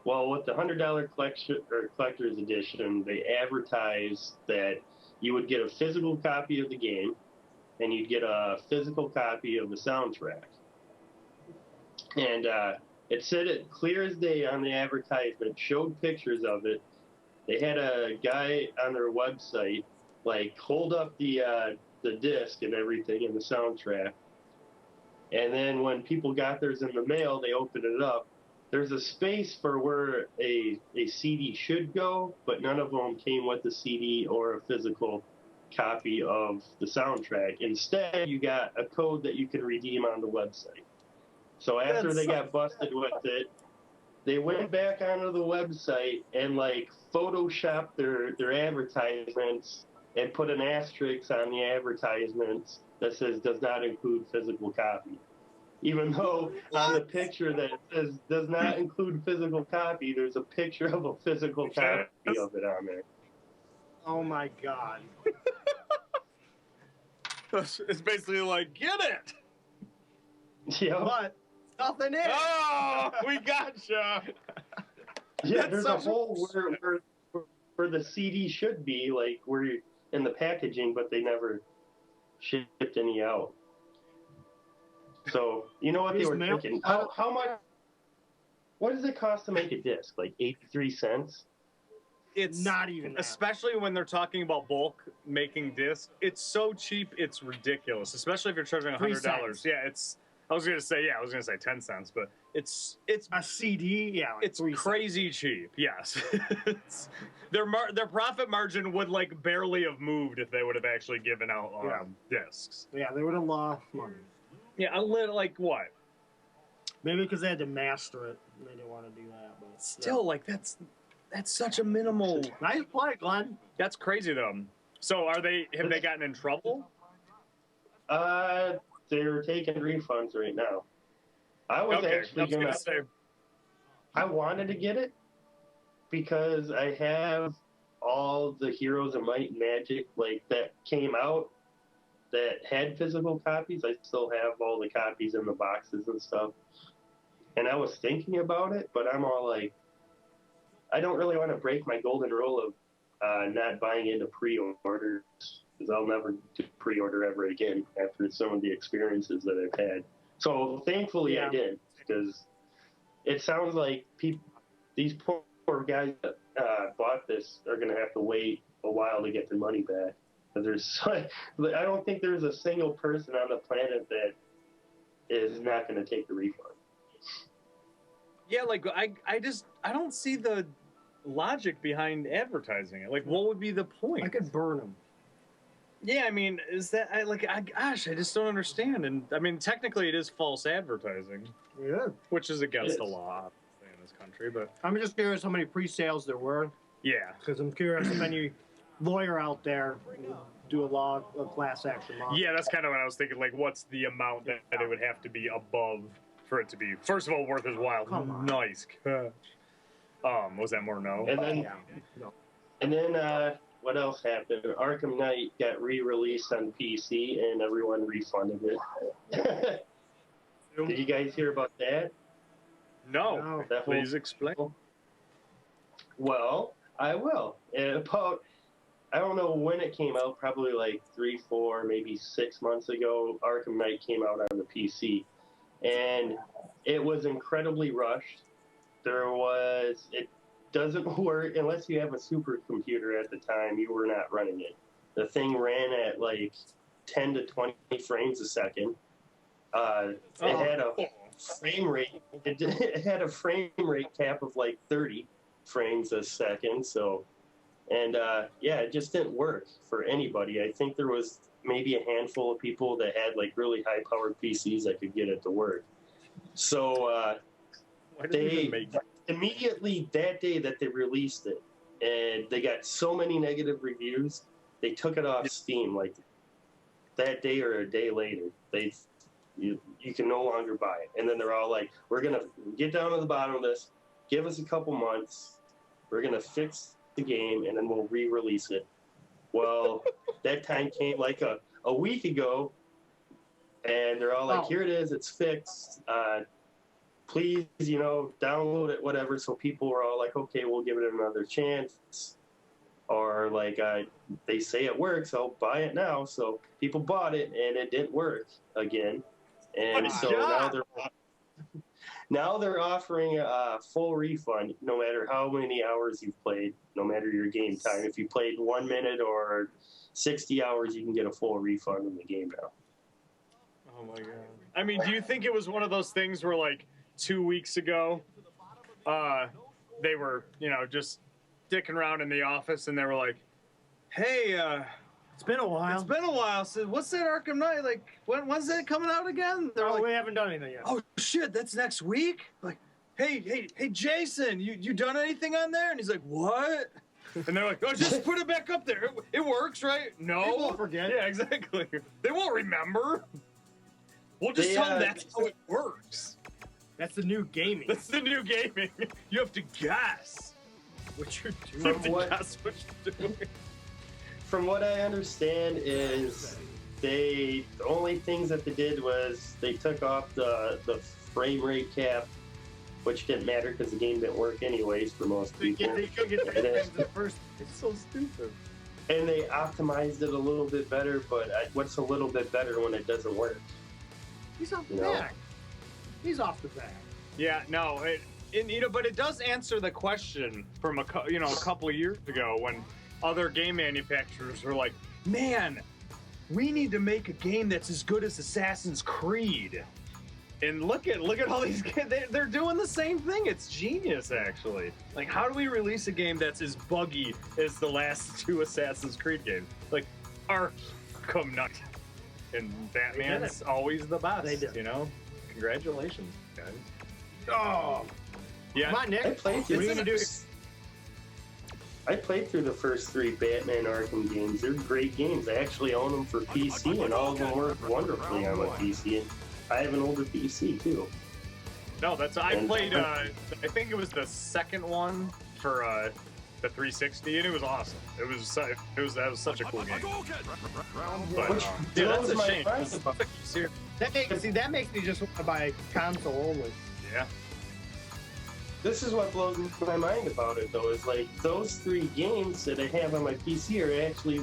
Well, with the $100 collector's edition, they advertised that you would get a physical copy of the game, and you'd get a physical copy of the soundtrack. And it said it clear as day on the advertisement, showed pictures of it. They had a guy on their website like hold up the disc and everything in the soundtrack. And then when people got theirs in the mail, they opened it up. There's a space for where a CD should go, but none of them came with a CD or a physical copy of the soundtrack. Instead, you got a code that you can redeem on the website. So after they got busted with it, they went back onto the website and like photoshopped their advertisements and put an asterisk on the advertisements that says does not include physical copy. Even though on the picture that it says does not include physical copy, there's a picture of a physical copy of it on there. Oh my God. It's basically like, get it! Yeah. But nothing in. Oh, we gotcha! Yeah, That's there's a such a- hole where the CD should be, like where you, in the packaging, but they never shipped any out. So you know what they Here's were mail. thinking? How much? What does it cost to make a disc? Like 83 cents? It's Not even that. especially when they're talking about bulk making discs. It's so cheap, it's ridiculous. Especially if you're charging $100. 3 cents. Yeah, I was gonna say 10 cents, but it's A CD, yeah. Like it's 3 cents. crazy cheap. Yes, their profit margin would like barely have moved if they would have actually given out discs. Yeah, they would have lost money. Yeah, a little like what? Maybe because they had to master it. They didn't want to do that. But Still, like that's such a minimal. yeah. Nice play, Glenn. That's crazy though. So have they gotten in trouble? They're taking refunds right now. I was actually gonna say. I wanted to get it because I have all the Heroes of Might and Magic like that came out that had physical copies. I still have all the copies in the boxes and stuff. And I was thinking about it, but I'm all like, I don't really want to break my golden rule of not buying into pre-orders because I'll never do pre-order ever again after some of the experiences that I've had. So thankfully I did, because it sounds like these poor guys that bought this are going to have to wait a while to get their money back. I don't think there's a single person on the planet that is not going to take the refund. Yeah, like I don't see the logic behind advertising it. Like, what would be the point? I could burn them. Yeah, I mean, is that I just don't understand. And I mean, technically, it is false advertising, Yeah. which is against the law in this country. But I'm just curious how many pre-sales there were, yeah, because I'm curious if any lawyer out there would do a class action law. yeah, that's kind of what I was thinking. Like, what's the amount that it would have to be above for it to be, first of all, worth his while? Come on. Nice. Was that more no? And then, Yeah. No. and then what else happened? Arkham Knight got re-released on PC, and everyone refunded it. Did you guys hear about that? No. No. Please explain. Well, I will. I don't know when it came out, probably like 3, 4, maybe 6 months ago, Arkham Knight came out on the PC. And it was incredibly rushed. It doesn't work unless you have a supercomputer at the time. You were not running it. The thing ran at like 10 to 20 frames a second. It had a frame rate. It had a frame rate cap of like 30 frames a second. So, and it just didn't work for anybody. I think there was maybe a handful of people that had like really high-powered PCs that could get it to work. So immediately that day that they released it, and they got so many negative reviews, they took it off Steam like that day or a day later. You can no longer buy it. And then they're all like, we're going to get down to the bottom of this, give us a couple months, we're going to fix the game, and then we'll re-release it. Well, that time came like a week ago, and they're all like, here it is, it's fixed. Please, download it, whatever. So people were all like, okay, we'll give it another chance. Or or like they say it works, I'll buy it now. So people bought it and it didn't work again, and so now they're offering a full refund no matter how many hours you've played, no matter your game time. If you played 1 minute or 60 hours, you can get a full refund in the game now. Oh my god! I mean, do you think it was one of those things where like 2 weeks ago, they were just dicking around in the office and they were like, "Hey, It's been a while. it's been a while. So what's that Arkham Knight? Like, when's that coming out again?" They're like, we haven't done anything yet. "Oh shit, that's next week." Like, hey, Jason, you done anything on there? And he's like, "What?" And they're like, "Oh, just put it back up there. It works, right?" No, They won't forget. Yeah, exactly. They won't remember. We'll just tell them that's how it works. That's the new gaming. That's the new gaming. You have to guess what you're doing. You have to guess what you're doing. From what I understand is the only things that they did was they took off the frame rate cap, which didn't matter because the game didn't work anyways for most people. They could get the first. It's so stupid. And they optimized it a little bit better, but what's a little bit better when it doesn't work? He's off the You know? back. He's off the back. Yeah, no, but it does answer the question from a couple of years ago when other game manufacturers were like, "Man, we need to make a game that's as good as Assassin's Creed." And look at all these kids. They're doing the same thing. It's genius, actually. Like, how do we release a game that's as buggy as the last 2 Assassin's Creed games? Like, Arkham Knight and Batman's always the best. They did. Congratulations, guys. Oh, Yeah. come on, Nick. I played What are you gonna do? I played through the first 3 Batman Arkham games. They're great games. I actually own them for PC, and all of them work wonderfully on my PC. And I have an older PC too. No, I played. I think it was the second one for the 360, and it was awesome. That was such a cool game. But Which yeah, that's blows a my shame. mind about- That makes me just want to buy console only. Yeah. This is what blows my mind about it, though, is like those 3 games that I have on my PC are actually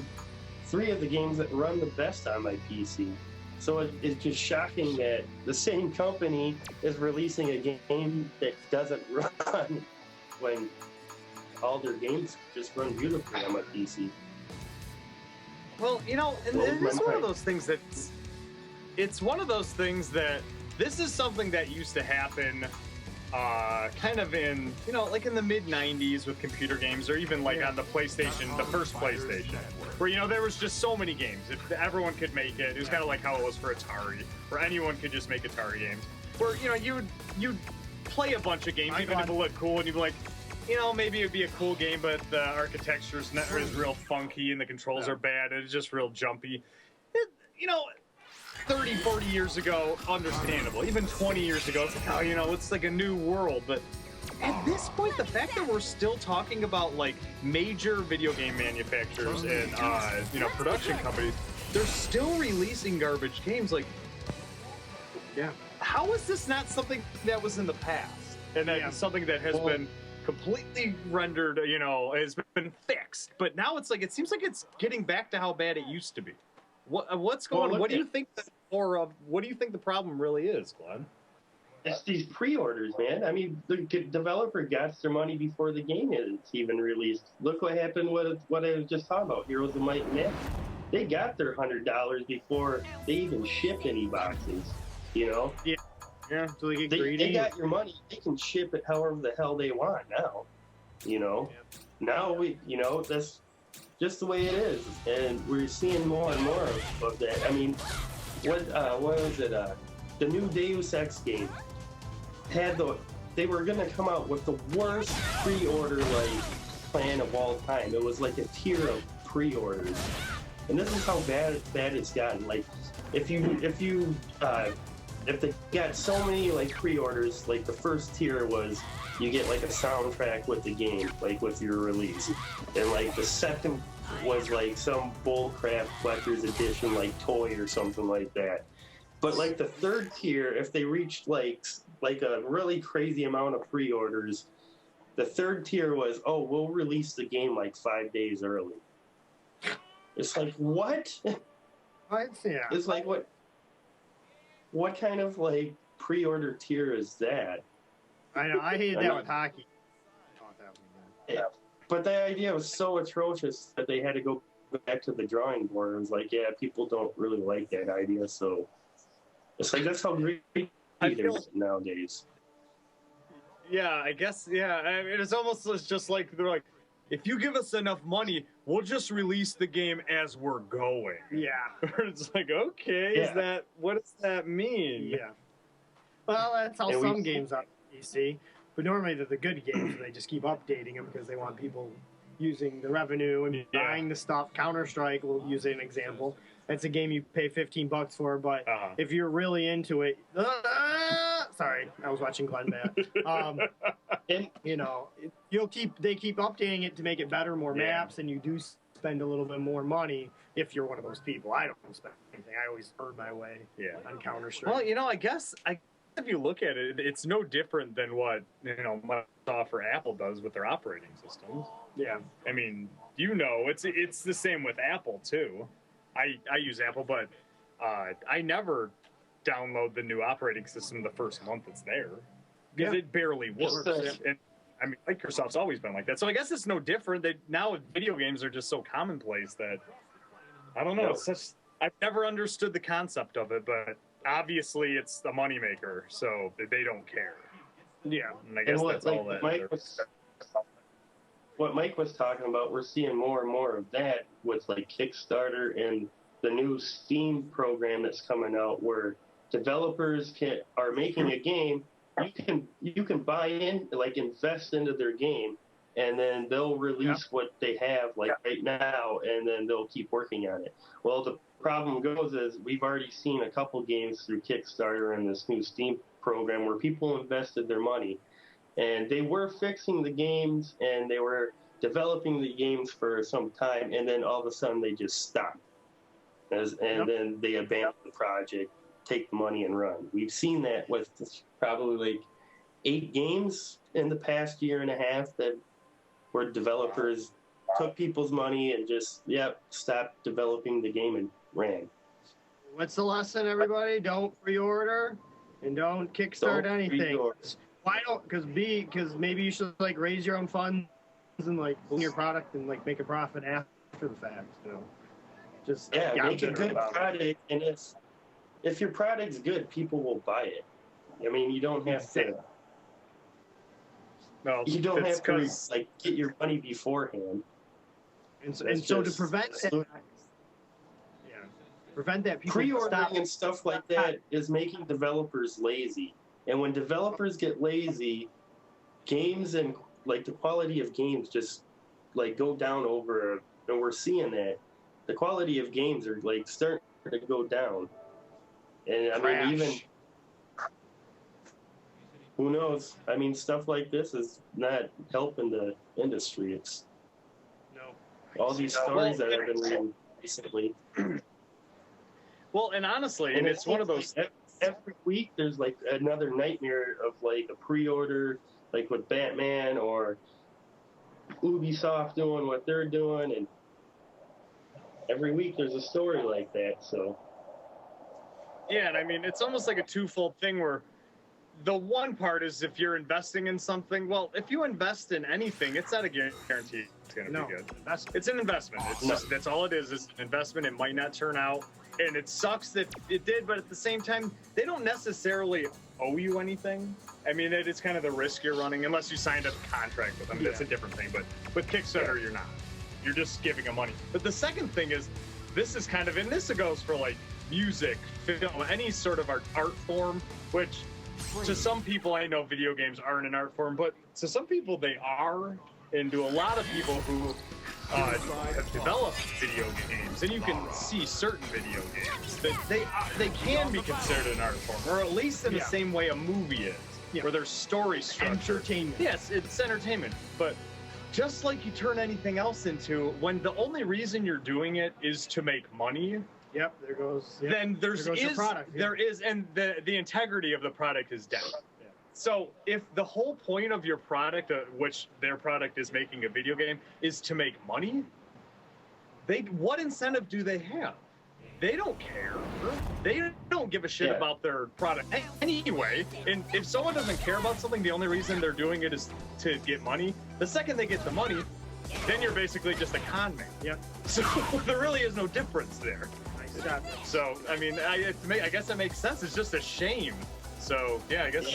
3 of the games that run the best on my PC. So it's just shocking that the same company is releasing a game that doesn't run when all their games just run beautifully on my PC. Well, and it is one of those things it's one of those things that this is something that used to happen kind of in, like in the mid-90s with computer games, or even like on the PlayStation, the first PlayStation, where, there was just so many games. If everyone could make it. It was kind of like how it was for Atari, where anyone could just make Atari games. Where, you'd play a bunch of games, even if it looked cool, and you'd be like, maybe it'd be a cool game, but the architecture is real funky and the controls are bad, and it's just real jumpy. 30, 40 years ago, understandable. Even 20 years ago, it's like, it's like a new world. But at this point, the fact that we're still talking about like major video game manufacturers and production companies, they're still releasing garbage games. Like, Yeah. how is this not something that was in the past, and that something that has been completely rendered, has been fixed? But now it's like it seems like it's getting back to how bad it used to be. What's going on? What do you think what do you think the problem really is, Glenn? It's these pre-orders, man. I mean, the developer got their money before the game is even released. Look what happened with what I was just talking about, Heroes of Might and Magic. They got their $100 before they even shipped any boxes, Yeah. So they get greedy. They got your money. They can ship it however the hell they want now. Now that's just the way it is, and we're seeing more and more of that. I mean, what was it? The new Deus Ex game they were gonna come out with the worst pre-order plan of all time. It was like a tier of pre-orders, and this is how bad it's gotten. Like, if they got so many pre-orders, like the first tier was you get like a soundtrack with the game, like with your release, and like the second was like some bullcrap collector's edition, like toy or something like that. But like the third tier, if they reached like a really crazy amount of pre-orders, the third tier was, we'll release the game like 5 days early. It's like, what? Yeah. It's like, what kind of, like, pre-order tier is that? I know. I hated I that know. with hockey. I thought that would be good. Yeah. But the idea was so atrocious that they had to go back to the drawing board. It was like, yeah, people don't really like that idea, so it's like that's how greedy I they're feel- nowadays. Yeah, I guess. Yeah, I mean, it's almost just like they're like, if you give us enough money, we'll just release the game as we're going. Yeah. It's like, okay, Yeah. what does that mean? Yeah. Well, that's how And some games are, you see. But normally they're the good games, and they just keep updating them because they want people using the revenue and buying the stuff. Counter-Strike, we'll use an example. That's a game you pay $15 for, but if you're really into it... sorry, I was watching Glenn Bat. And You know, they keep updating it to make it better, more maps, and you do spend a little bit more money if you're one of those people. I don't spend anything. I always earn my way on Counter-Strike. Well, I guess if you look at it, it's no different than what Microsoft or Apple does with their operating systems. Yeah. I mean, it's the same with Apple too. I use Apple, but I never download the new operating system the first month it's there because it barely works. And I mean, Microsoft's always been like that. So I guess it's no different. Now video games are just so commonplace that I don't know. It's I've never understood the concept of it, but obviously it's the moneymaker, so they don't care. Yeah. And I guess that's all that. What Mike was talking about, we're seeing more and more of that with like Kickstarter and the new Steam program that's coming out, where developers are making a game. You can buy in, like invest into their game, and then they'll release what they have like right now, and then they'll keep working on it. Well, the problem goes is we've already seen a couple games through Kickstarter and this new Steam program where people invested their money, and they were fixing the games and they were developing the games for some time, and then all of a sudden they just stopped, then they abandon the project, take the money and run. We've seen that with probably like 8 games in the past year and a half that where developers took people's money and just stopped developing the game and ran. What's the lesson, everybody? Don't pre-order and don't kickstart anything. Pre-order. Why don't? Because maybe you should like raise your own funds and like own your product and like make a profit after the fact. Just make a good product, and if your product's good, people will buy it. I mean, you don't have to. No, you don't have to like get your money beforehand. And so to prevent that, people pre-ordering and stuff like that is making developers lazy. And when developers get lazy, games and like the quality of games just like go down and we're seeing that the quality of games are like starting to go down. And I mean, even who knows? I mean, stuff like this is not helping the industry. It's all these stories that I've been reading recently. Well, and honestly, and it's one of those. Every week, there's like another nightmare of like a pre-order, like with Batman or Ubisoft doing what they're doing, and every week there's a story like that. So. Yeah, and I mean, it's almost like a twofold thing where the one part is if you're investing in something, well, if you invest in anything, it's not a guarantee it's going to be good. It's an investment. It's just, that's all it is an investment. It might not turn out, and it sucks that it did, but at the same time, they don't necessarily owe you anything. I mean, it's kind of the risk you're running, unless you signed a contract with them. That's a different thing, but with Kickstarter, you're not. You're just giving them money. But the second thing is, this is kind of, and this goes for like music, film, any sort of art form, which to some people, I know video games aren't an art form, but to some people they are, and to a lot of people who have developed video games, and you can see certain video games that they can be considered an art form, or at least in the same way a movie is, where there's story structure. Entertainment. Yes, it's entertainment, but just like you turn anything else into, when the only reason you're doing it is to make money. Yep, there goes. Yep. Then there goes the product, is, and the integrity of the product is down. Yeah. So if the whole point of your product, which their product is making a video game, is to make money, what incentive do they have? They don't care. They don't give a shit about their product anyway. And if someone doesn't care about something, the only reason they're doing it is to get money. The second they get the money, then you're basically just a con man. Yep. So there really is no difference there. Nice job. So I mean, I guess that makes sense. It's just a shame. So yeah, I guess.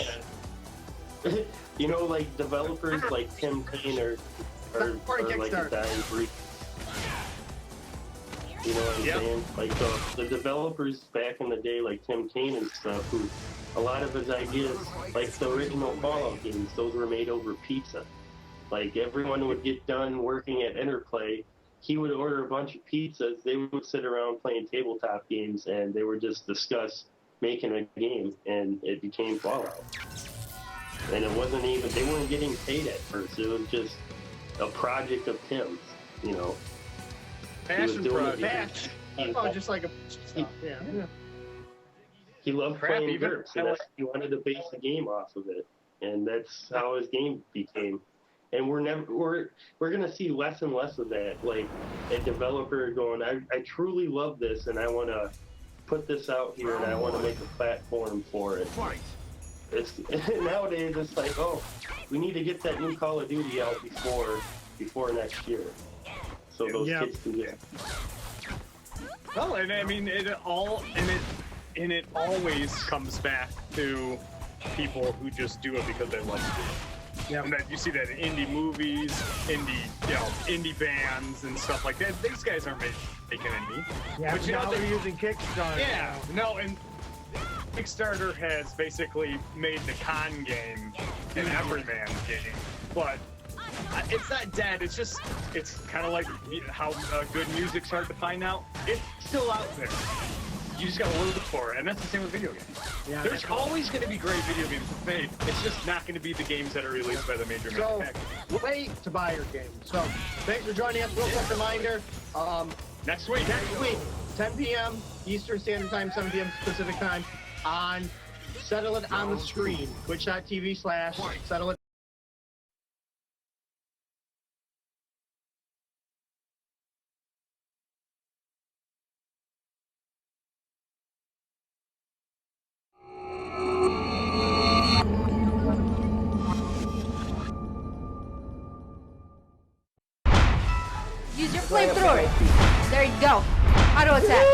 Yeah. You know, like developers like Tim Kaine are like a dying breed. You know what I'm saying? Like the developers back in the day, like Tim Kaine and stuff, who a lot of his ideas, like the original Fallout games, those were made over pizza. Like everyone would get done working at Interplay, he would order a bunch of pizzas, they would sit around playing tabletop games, and they would just discuss making a game, and it became Fallout. And it wasn't even, they weren't getting paid at first, it was just a project of Tim's, you know. Passion project. Oh, just like a stuff. Yeah. He loved playing dirt, so he wanted to base the game off of it, and that's how his game became. And we're gonna see less and less of that. Like a developer going, I truly love this, and I want to put this out here, and I want to make a platform for it. It's nowadays it's like, oh, we need to get that new Call of Duty out before next year. So those kids can get. Well, and I mean, it always comes back to people who just do it because they love to do it. Yeah. And that you see that in indie movies, indie bands and stuff like that. These guys aren't making any. Yeah, but you know they're using Kickstarter. Yeah, no, and Kickstarter has basically made the con game an everyman's game, but it's not dead. It's just, it's kind of like how good music's hard to find out. It's still out there. You just gotta look for it, and that's the same with video games. Yeah, There's always going to be great video games made. It's just not going to be the games that are released by the major manufacturers. Wait to buy your game. So, thanks for joining us. Real quick reminder. Next week, 10 p.m. Eastern Standard Time, 7 p.m. Pacific Time, on Settle It on the Screen, twitch.tv/Settle It. Use your flamethrower. There you go. Auto attack.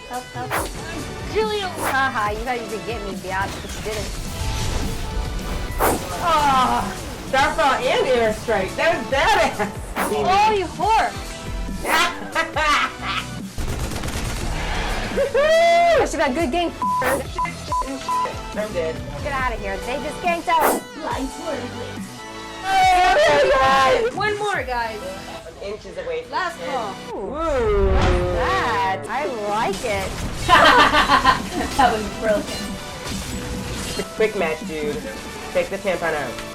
Help. Julian! Haha, you thought you could get me, biatch, but you didn't. Oh, Starfall and Airstrike. That was badass. Oh, you whore! That should be a good game, I'm dead. Get out of here. They just ganked out. One more, guys. Inches away from Last call. Woo. That. I like it. That was brilliant. Quick match, dude. Take the tampon out.